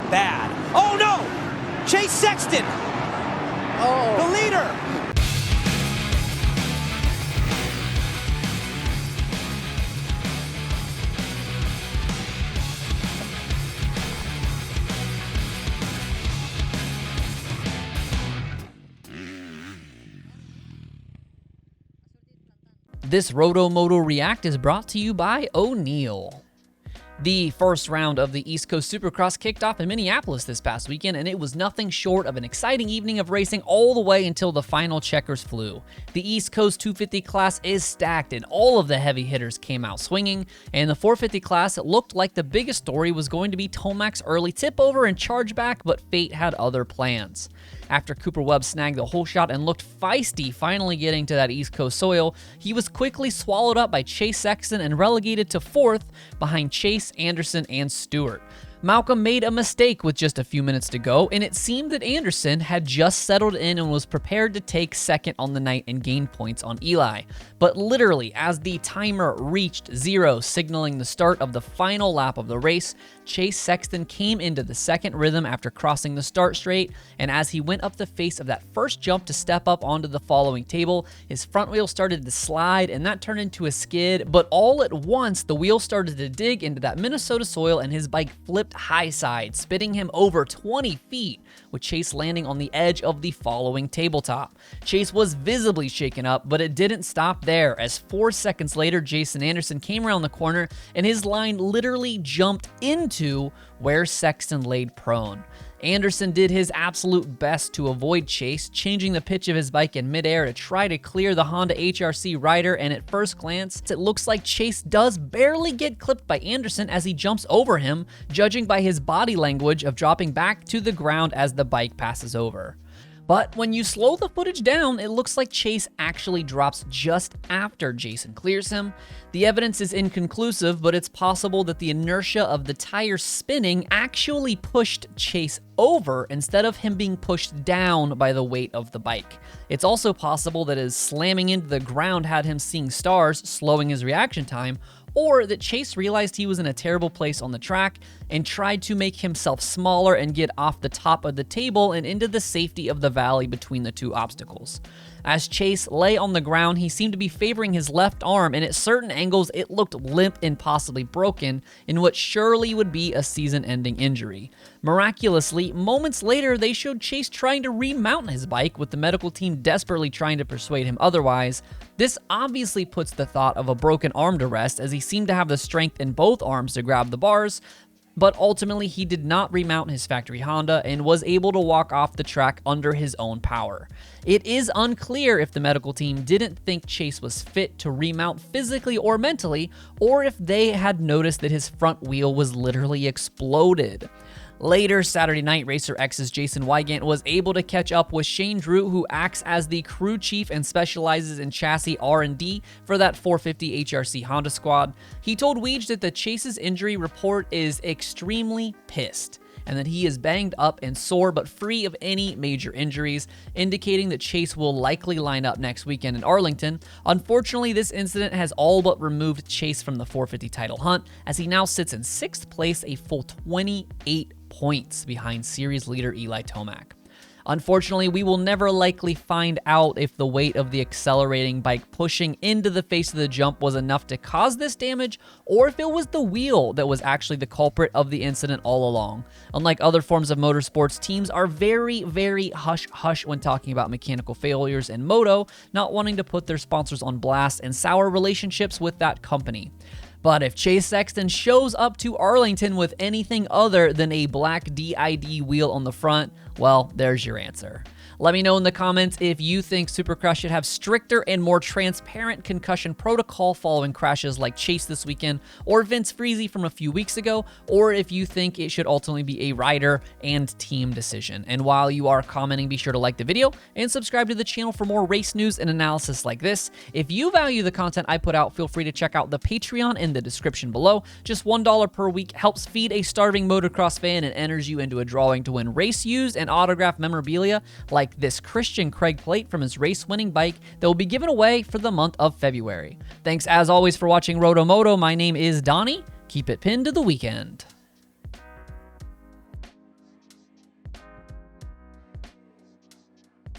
bad. Oh no! Chase Sexton, the leader. This RotoMoto React is brought to you by O'Neal. The first round of the East Coast Supercross kicked off in Minneapolis this past weekend, and it was nothing short of an exciting evening of racing all the way until the final checkers flew. The East Coast 250 class is stacked, and all of the heavy hitters came out swinging. And in the 450 class, it looked like the biggest story was going to be Tomac's early tip over and chargeback, but fate had other plans. After Cooper Webb snagged the whole shot and looked feisty finally getting to that East Coast soil, he was quickly swallowed up by Chase Sexton and relegated to fourth behind Chase, Anderson, and Stewart. Malcolm made a mistake with just a few minutes to go, and it seemed that Anderson had just settled in and was prepared to take second on the night and gain points on Eli. But literally, as the timer reached 0, signaling the start of the final lap of the race, Chase Sexton came into the second rhythm after crossing the start straight, and as he went up the face of that first jump to step up onto the following table, his front wheel started to slide, and that turned into a skid, but all at once, the wheel started to dig into that Minnesota soil, and his bike flipped high side, spitting him over 20 feet, with Chase landing on the edge of the following tabletop. Chase was visibly shaken up, but it didn't stop there, as 4 seconds later, Jason Anderson came around the corner, and his line literally jumped into where Sexton laid prone. Anderson did his absolute best to avoid Chase, changing the pitch of his bike in midair to try to clear the Honda HRC rider, and at first glance, it looks like Chase does barely get clipped by Anderson as he jumps over him, judging by his body language of dropping back to the ground as the bike passes over. But when you slow the footage down, it looks like Chase actually drops just after Jason clears him. The evidence is inconclusive, but it's possible that the inertia of the tire spinning actually pushed Chase over instead of him being pushed down by the weight of the bike. It's also possible that his slamming into the ground had him seeing stars, slowing his reaction time, or that Chase realized he was in a terrible place on the track and tried to make himself smaller and get off the top of the table and into the safety of the valley between the two obstacles. As Chase lay on the ground, he seemed to be favoring his left arm, and at certain angles it looked limp and possibly broken in what surely would be a season-ending injury. Miraculously, moments later, they showed Chase trying to remount his bike, with the medical team desperately trying to persuade him otherwise. This obviously puts the thought of a broken arm to rest, as he seemed to have the strength in both arms to grab the bars, but ultimately he did not remount his factory Honda and was able to walk off the track under his own power. It is unclear if the medical team didn't think Chase was fit to remount physically or mentally, or if they had noticed that his front wheel was literally exploded. Later Saturday night, Racer X's Jason Wygant was able to catch up with Shane Drew, who acts as the crew chief and specializes in chassis R&D for that 450 HRC Honda squad. He told Weege that the Chase's injury report is extremely pissed, and that he is banged up and sore but free of any major injuries, indicating that Chase will likely line up next weekend in Arlington. Unfortunately, this incident has all but removed Chase from the 450 title hunt, as he now sits in 6th place, a full 28 points behind series leader Eli Tomac. Unfortunately, we will never likely find out if the weight of the accelerating bike pushing into the face of the jump was enough to cause this damage, or if it was the wheel that was actually the culprit of the incident all along. Unlike other forms of motorsports, teams are very, very hush-hush when talking about mechanical failures in moto, not wanting to put their sponsors on blast and sour relationships with that company. But if Chase Sexton shows up to Arlington with anything other than a black DID wheel on the front, well, there's your answer. Let me know in the comments if you think Supercross should have stricter and more transparent concussion protocol following crashes like Chase this weekend, or Vince Freezy from a few weeks ago, or if you think it should ultimately be a rider and team decision. And while you are commenting, be sure to like the video and subscribe to the channel for more race news and analysis like this. If you value the content I put out, feel free to check out the Patreon in the description below. Just $1 per week helps feed a starving motocross fan and enters you into a drawing to win race used and autographed memorabilia like this Christian Craig plate from his race-winning bike that will be given away for the month of February. Thanks as always for watching RotoMoto. My name is Donnie. Keep it pinned to the weekend.